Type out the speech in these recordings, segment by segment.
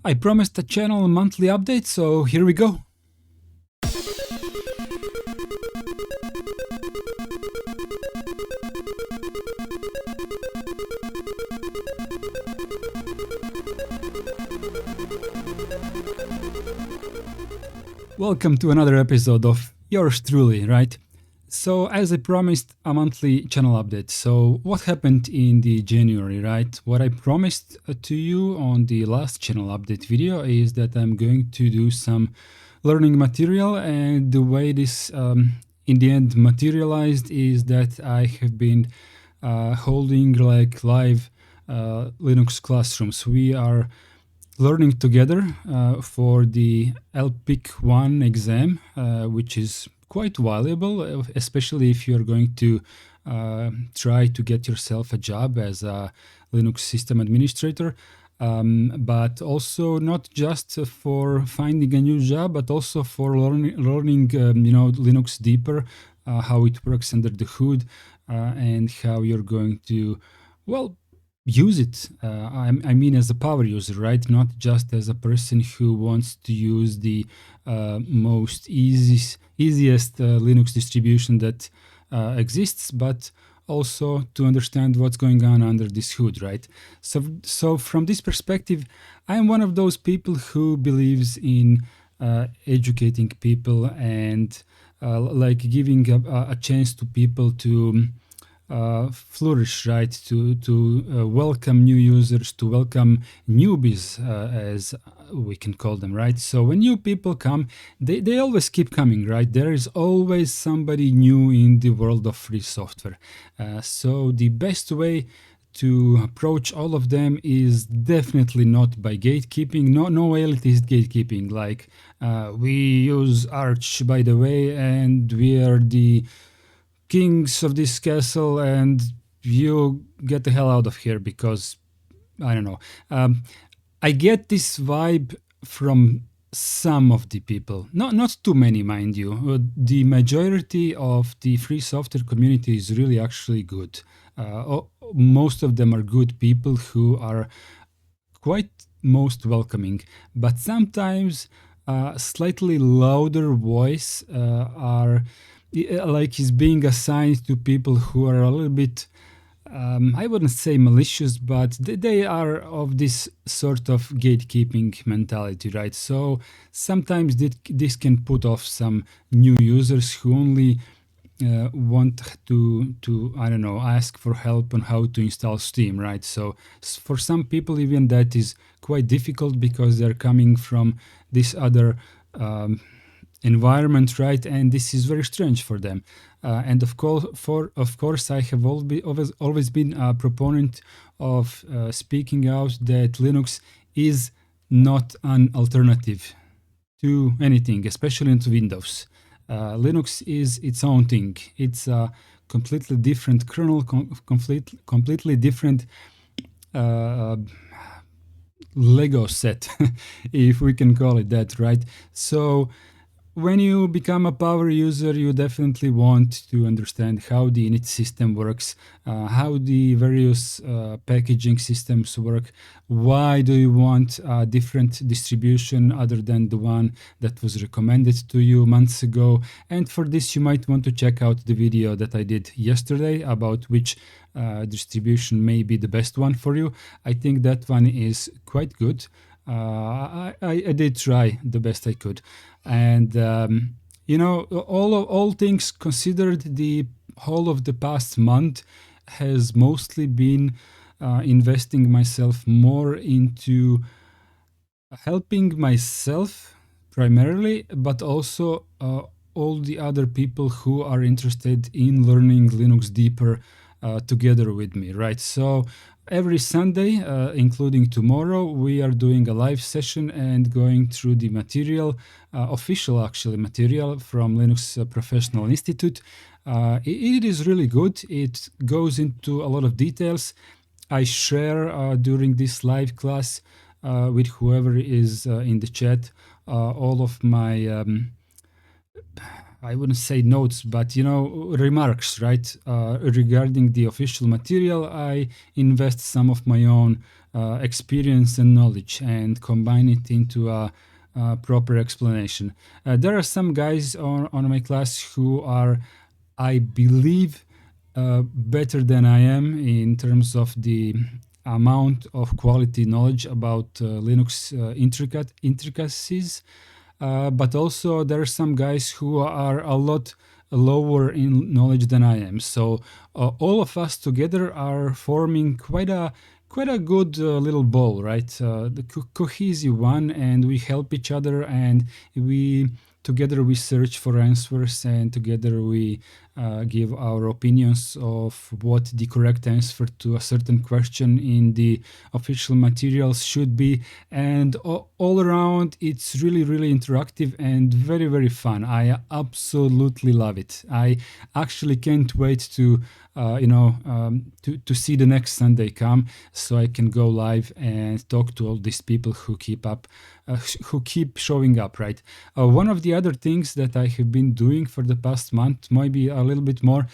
I promised a channel monthly update, so here we go. Welcome to another episode of yours truly, right? So as I promised, a monthly channel update. So what happened in the January, right? What I promised to you on the last channel update video is that I'm going to do some learning material, and the way this in the end materialized is that I have been holding like live Linux classrooms. We are learning together for the LPIC 1 exam, which is quite valuable, especially if you're going to try to get yourself a job as a Linux system administrator. But also not just for finding a new job, but also for learning Linux deeper, how it works under the hood, and how you're going to, well, use it. I mean, as a power user, right? Not just as a person who wants to use the most easiest Linux distribution that exists, but also to understand what's going on under this hood, right? So from this perspective, I'm one of those people who believes in educating people and like giving a chance to people to flourish, right? To welcome new users, to welcome newbies, as we can call them, right? So when new people come, they always keep coming, right? There is always somebody new in the world of free software. So the best way to approach all of them is definitely not by gatekeeping. No elitist gatekeeping, like we use Arch, by the way, and we are the kings of this castle, and you get the hell out of here because I don't know. I get this vibe from some of the people, not too many, mind you. The majority of the free software community is really actually good. Most of them are good people who are quite most welcoming, but sometimes slightly louder voice are like is being assigned to people who are a little bit, I wouldn't say malicious, but they are of this sort of gatekeeping mentality, right? So sometimes this can put off some new users who only want to I don't know, ask for help on how to install Steam, right? So for some people even that is quite difficult because they're coming from this other environment, right? And this is very strange for them. And of course, I have always been a proponent of speaking out that Linux is not an alternative to anything, especially into Windows. Linux is its own thing. It's a completely different kernel, completely different Lego set, if we can call it that, right? So when you become a power user, you definitely want to understand how the init system works, how the various packaging systems work. Why do you want a different distribution other than the one that was recommended to you months ago? And for this, you might want to check out the video that I did yesterday about which distribution may be the best one for you. I think that one is quite good. I did try the best I could, and all things considered, the whole of the past month has mostly been investing myself more into helping myself primarily, but also all the other people who are interested in learning Linux deeper together with me, right? So every Sunday, including tomorrow, we are doing a live session and going through the material, official actually material from Linux Professional Institute. It is really good. It goes into a lot of details. I share during this live class with whoever is in the chat all of my I wouldn't say notes, but remarks, right? Regarding the official material, I invest some of my own experience and knowledge and combine it into a proper explanation. There are some guys on my class who are, I believe, better than I am in terms of the amount of quality knowledge about Linux intricacies. But also there are some guys who are a lot lower in knowledge than I am. So all of us together are forming quite a good little ball, right? The cohesive one, and we help each other, and we together we search for answers, and together we give our opinions of what the correct answer to a certain question in the official materials should be. And all around it's really really interactive and very very fun. I absolutely love it. I actually can't wait to to see the next Sunday come, so I can go live and talk to all these people who who keep showing up, right? One of the other things that I have been doing for the past month, maybe a little bit more,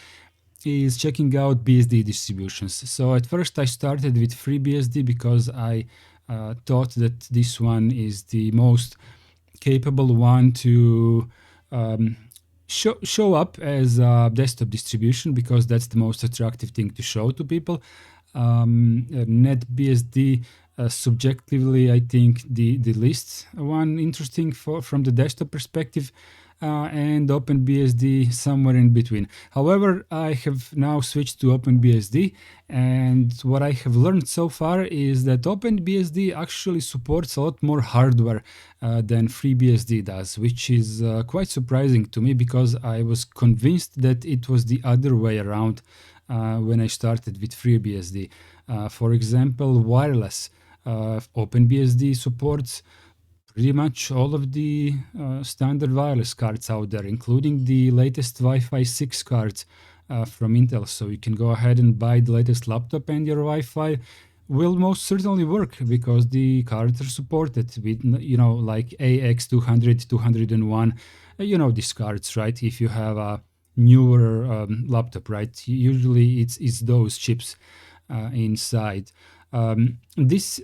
is checking out BSD distributions. So at first I started with FreeBSD because I thought that this one is the most capable one to show up as a desktop distribution, because that's the most attractive thing to show to people. NetBSD, subjectively, I think the least one interesting from the desktop perspective, and OpenBSD somewhere in between. However, I have now switched to OpenBSD, and what I have learned so far is that OpenBSD actually supports a lot more hardware than FreeBSD does, which is quite surprising to me, because I was convinced that it was the other way around when I started with FreeBSD. For example, wireless. OpenBSD supports pretty much all of the standard wireless cards out there, including the latest Wi-Fi 6 cards from Intel. So you can go ahead and buy the latest laptop, and your Wi-Fi will most certainly work, because the cards are supported with, like AX200, 201, these cards, right? If you have a newer laptop, right? Usually it's those chips inside. This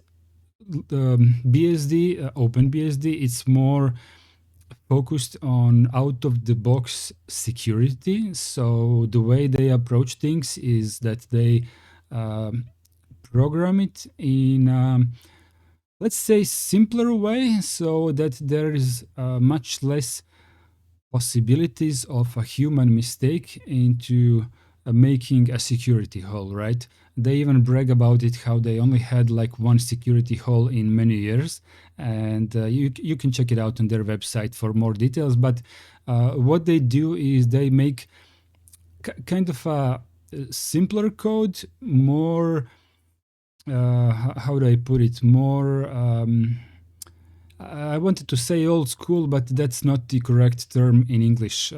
BSD, OpenBSD, it's more focused on out of the box security. So the way they approach things is that they program it in let's say simpler way, so that there is much less possibilities of a human mistake into making a security hole, right? They even brag about it, how they only had like one security hole in many years, and you can check it out on their website for more details. But what they do is they make kind of a simpler code, more how do I put it, more I wanted to say old school, but that's not the correct term in English.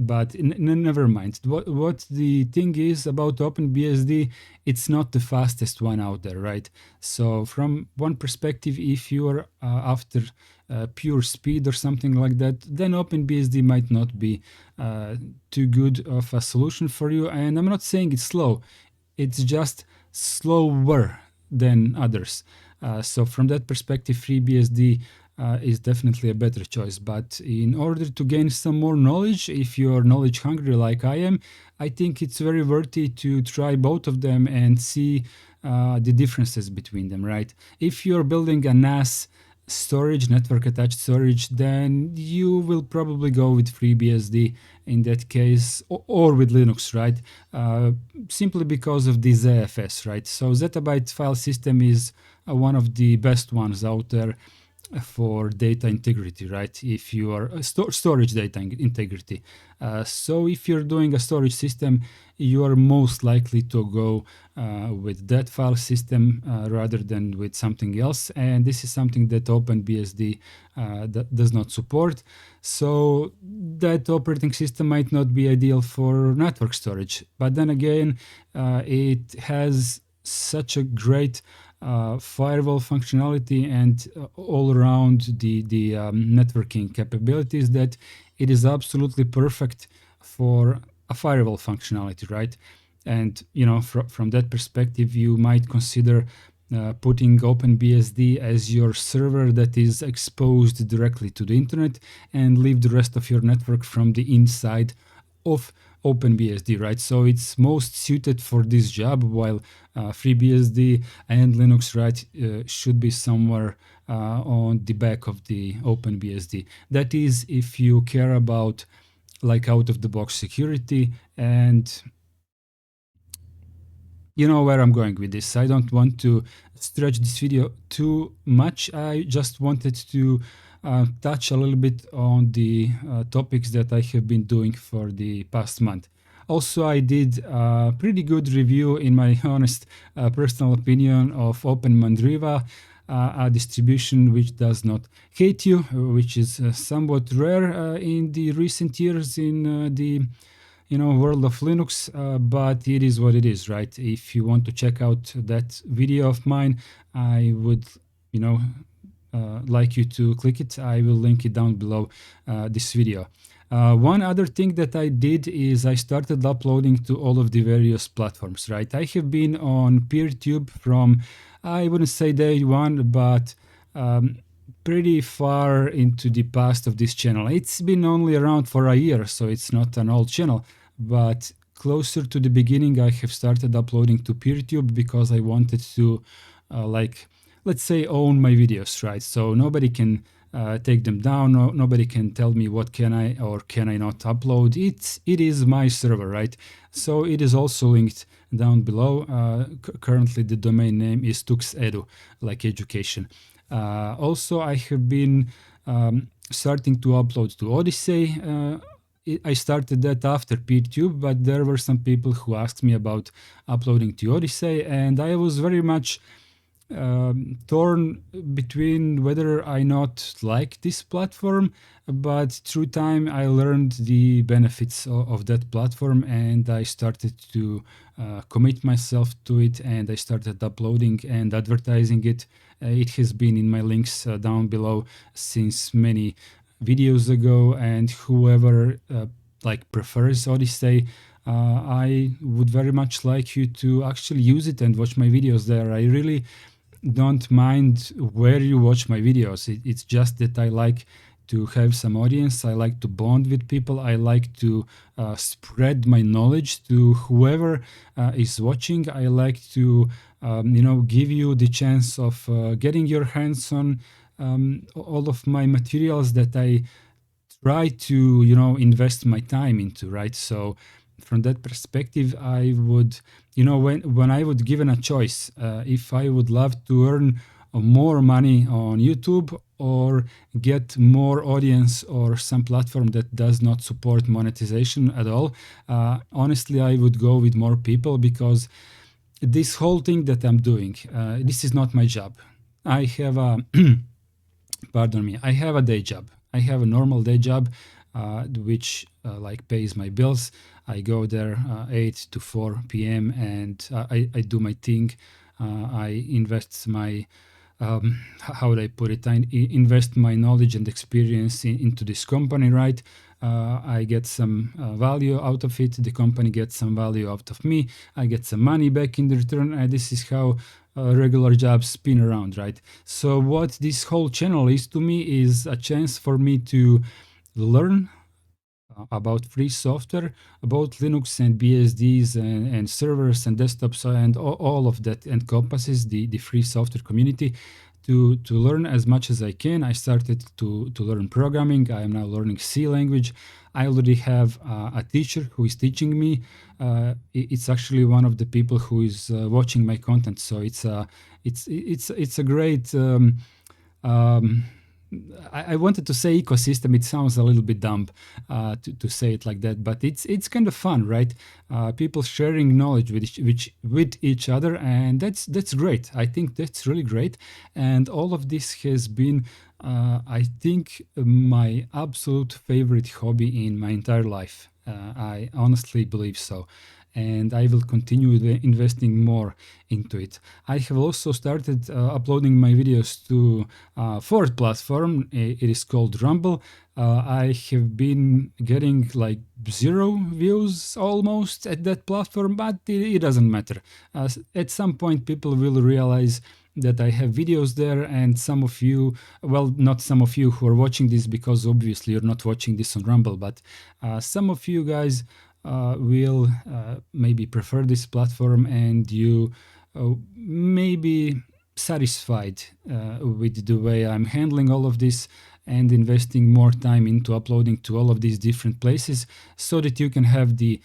But never mind. What the thing is about OpenBSD, it's not the fastest one out there, right? So from one perspective, if you are after pure speed or something like that, then OpenBSD might not be too good of a solution for you. And I'm not saying it's slow, it's just slower than others. So from that perspective, FreeBSD is definitely a better choice. But in order to gain some more knowledge, if you're knowledge hungry like I am, I think it's very worthy to try both of them and see the differences between them, right? If you're building a NAS storage, network attached storage, then you will probably go with FreeBSD in that case, or with Linux, right? Simply because of the ZFS, right? So zettabyte file system is one of the best ones out there for data integrity, right? If you are storage data integrity. So if you're doing a storage system, you are most likely to go with that file system rather than with something else. And this is something that OpenBSD does not support. So that operating system might not be ideal for network storage. But then again, it has such a great firewall functionality and all around the networking capabilities that it is absolutely perfect for a firewall functionality, right? And from that perspective, you might consider putting OpenBSD as your server that is exposed directly to the internet, and leave the rest of your network from the inside of OpenBSD, right? So it's most suited for this job, while FreeBSD and Linux, right, should be somewhere on the back of the OpenBSD. That is, if you care about like out of the box security. And you know where I'm going with this. I don't want to stretch this video too much. I just wanted to touch a little bit on the topics that I have been doing for the past month. Also, I did a pretty good review, in my honest personal opinion, of Open Mandriva, a distribution which does not hate you, which is somewhat rare in the recent years in the world of Linux, but it is what it is, right? If you want to check out that video of mine, I would you know like you to click it. I will link it down below this video. One other thing that I did is I started uploading to all of the various platforms, right? I have been on PeerTube from, I wouldn't say day one, but pretty far into the past of this channel. It's been only around for a year, so it's not an old channel, but closer to the beginning, I have started uploading to PeerTube because I wanted to, let's say, own my videos, right? So nobody can take them down. Nobody can tell me what can I or can I not upload. It is my server, right? So it is also linked down below. Currently, the domain name is tuxedu, like education. Also, I have been starting to upload to Odyssey. I started that after PeerTube, but there were some people who asked me about uploading to Odyssey, and I was very much torn between whether I not like this platform, but through time I learned the benefits of that platform, and I started to commit myself to it, and I started uploading and advertising it. It has been in my links down below since many videos ago, and whoever prefers Odyssey, I would very much like you to actually use it and watch my videos there. I really don't mind where you watch my videos. It's just that I like to have some audience. I like to bond with people. I like to spread my knowledge to whoever is watching. I like to give you the chance of getting your hands on all of my materials that I try to invest my time into, right? So from that perspective, I would, when I would given a choice, if I would love to earn more money on YouTube or get more audience or some platform that does not support monetization at all, honestly, I would go with more people, because this whole thing that I'm doing, this is not my job. I have a pardon me, I have a day job. I have a normal day job, which pays my bills. I go there 8 to 4 p.m. and I do my thing. I invest my, how would I put it? I invest my knowledge and experience into this company, right? I get some value out of it. The company gets some value out of me. I get some money back in the return. And this is how regular jobs spin around, right? So what this whole channel is to me is a chance for me to learn about free software, about Linux and BSDs and servers and desktops, and all of that encompasses the free software community. To learn as much as I can. I started to learn programming. I am now learning C language. I already have a teacher who is teaching me. It's actually one of the people who is watching my content. So it's a great. I wanted to say ecosystem. It sounds a little bit dumb to say it like that, but it's kind of fun, right? People sharing knowledge with each other, and that's great. I think that's really great, and all of this has been, I think, my absolute favorite hobby in my entire life. I honestly believe so, and I will continue investing more into it. I have also started uploading my videos to a fourth platform. It is called Rumble. I have been getting like 0 views almost at that platform, but it doesn't matter. At some point, people will realize that I have videos there, and some of you, well, not some of you who are watching this, because obviously you're not watching this on Rumble, but some of you guys will maybe prefer this platform, and you may be satisfied with the way I'm handling all of this and investing more time into uploading to all of these different places, so that you can have the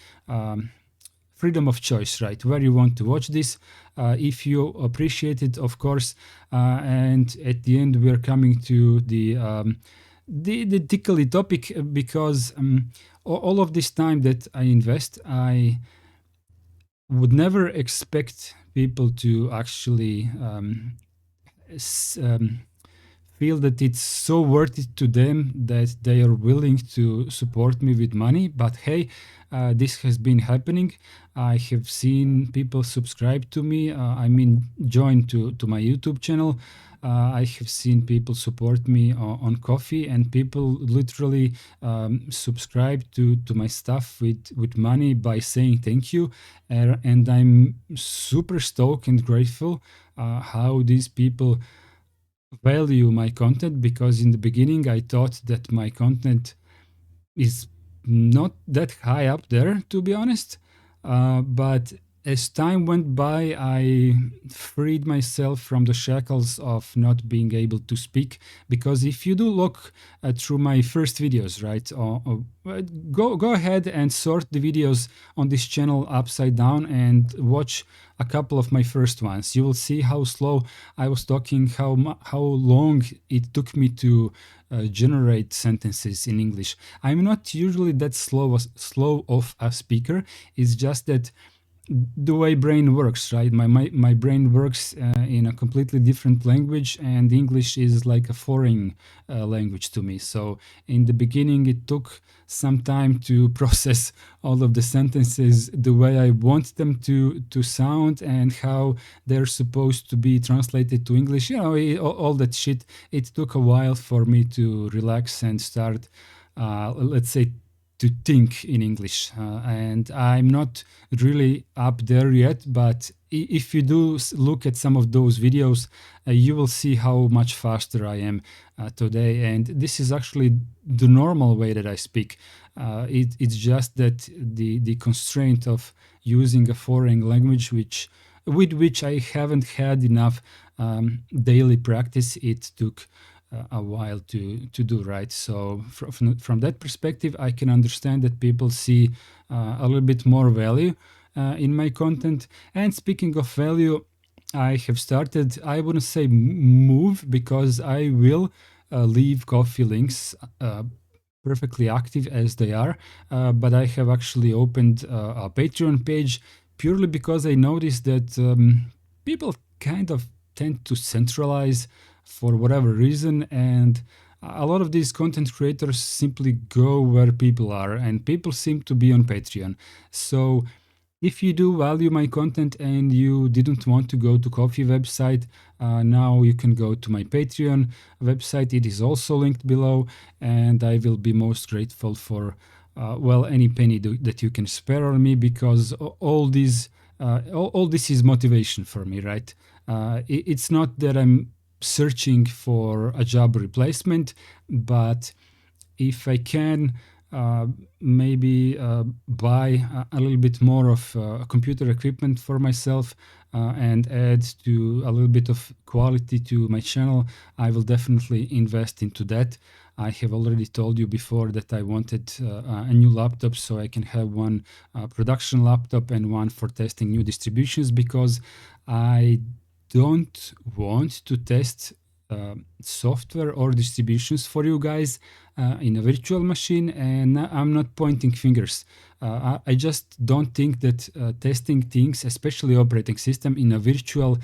freedom of choice, right? Where you want to watch this, if you appreciate it, of course. And at the end, we're coming to the tickly topic, because all of this time that I invest, I would never expect people to actually feel that it's so worth it to them that they are willing to support me with money. But hey, this has been happening. I have seen people subscribe to me, join to my YouTube channel. I have seen people support me on Coffee, and people literally subscribe to my stuff with money by saying thank you. And I'm super stoked and grateful how these people value my content, because in the beginning I thought that my content is not that high up there, to be honest. But as time went by, I freed myself from the shackles of not being able to speak. Because if you do look through my first videos, right, go ahead and sort the videos on this channel upside down and watch a couple of my first ones. You will see how slow I was talking, how long it took me to generate sentences in English. I'm not usually that slow of a speaker. It's just that the way brain works, right? My brain works in a completely different language, and English is like a foreign language to me. So in the beginning, it took some time to process all of the sentences the way I want them to sound, and how they're supposed to be translated to English. All that shit. It took a while for me to relax and start, let's say, to think in English. And I'm not really up there yet, but if you do look at some of those videos, you will see how much faster I am today. And this is actually the normal way that I speak. It's just that the constraint of using a foreign language, with which I haven't had enough daily practice, it took a while to do, right? So from that perspective, I can understand that people see a little bit more value in my content. And speaking of value, I have started, I wouldn't say move, because I will leave Coffee links perfectly active as they are, but I have actually opened a Patreon page, purely because I noticed that people kind of tend to centralize for whatever reason, and a lot of these content creators simply go where people are, and people seem to be on Patreon. So if you do value my content and you didn't want to go to Coffee website, now you can go to my Patreon website. It is also linked below, and I will be most grateful for any penny that you can spare on me, because all this is motivation for me, right? It's not that I'm searching for a job replacement, but if I can maybe buy a little bit more of computer equipment for myself and add to a little bit of quality to my channel, I will definitely invest into that. I have already told you before that I wanted a new laptop, so I can have one production laptop and one for testing new distributions, because I don't want to test software or distributions for you guys in a virtual machine. And I'm not pointing fingers. I just don't think that testing things, especially operating system, in a virtual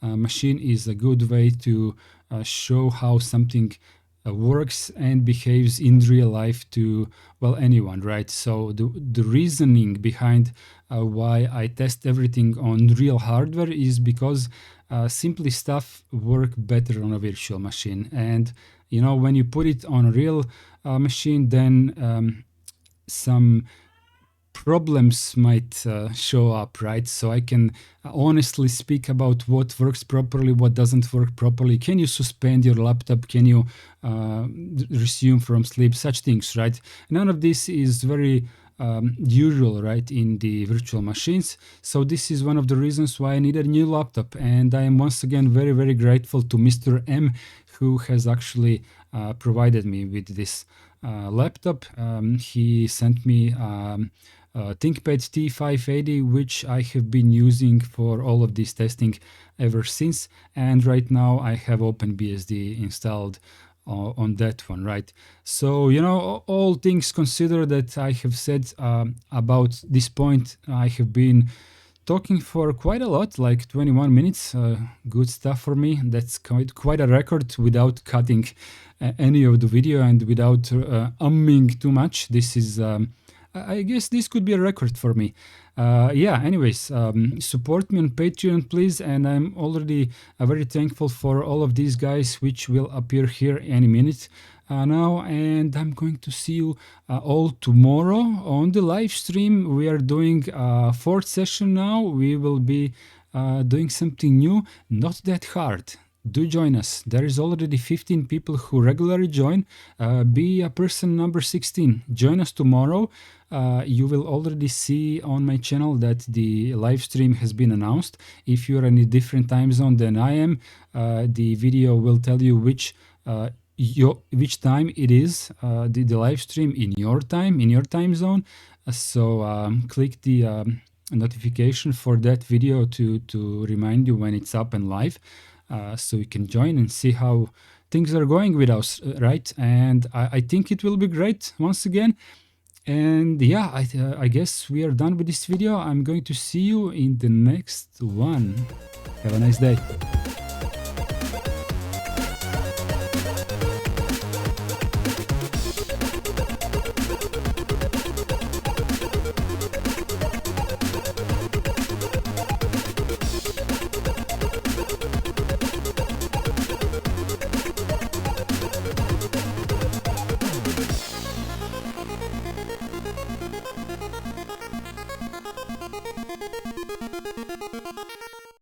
machine is a good way to show how something works and behaves in real life to, well, anyone, right? So the reasoning behind why I test everything on real hardware is because simply stuff work better on a virtual machine. And you know, when you put it on a real machine, then some problems might show up, right? So I can honestly speak about what works properly, what doesn't work properly. Can you suspend your laptop? Can you resume from sleep? Such things, right? None of this is very usual, right, in the virtual machines. So this is one of the reasons why I need a new laptop. And I am once again very, very grateful to Mr. M, who has actually provided me with this laptop. He sent me ThinkPad T580, which I have been using for all of this testing ever since. And right now I have OpenBSD installed on that one, right? So, you know, all things considered that I have said about this point, I have been talking for quite a lot, like 21 minutes. Good stuff for me. That's quite a record without cutting any of the video and without umming too much. This is I guess this could be a record for me. Yeah, anyways, support me on Patreon, please. And I'm already very thankful for all of these guys, which will appear here any minute now. And I'm going to see you all tomorrow on the live stream. We are doing a fourth session now. We will be doing something new, not that hard. Do join us. There is already 15 people who regularly join. Be a person number 16. Join us tomorrow. You will already see on my channel that the live stream has been announced. If you're in a different time zone than I am, the video will tell you which time it is, the live stream in your time zone. So click the notification for that video to remind you when it's up and live. So you can join and see how things are going with us, right? And I think it will be great once again. And yeah, I guess we are done with this video. I'm going to see you in the next one. Have a nice day.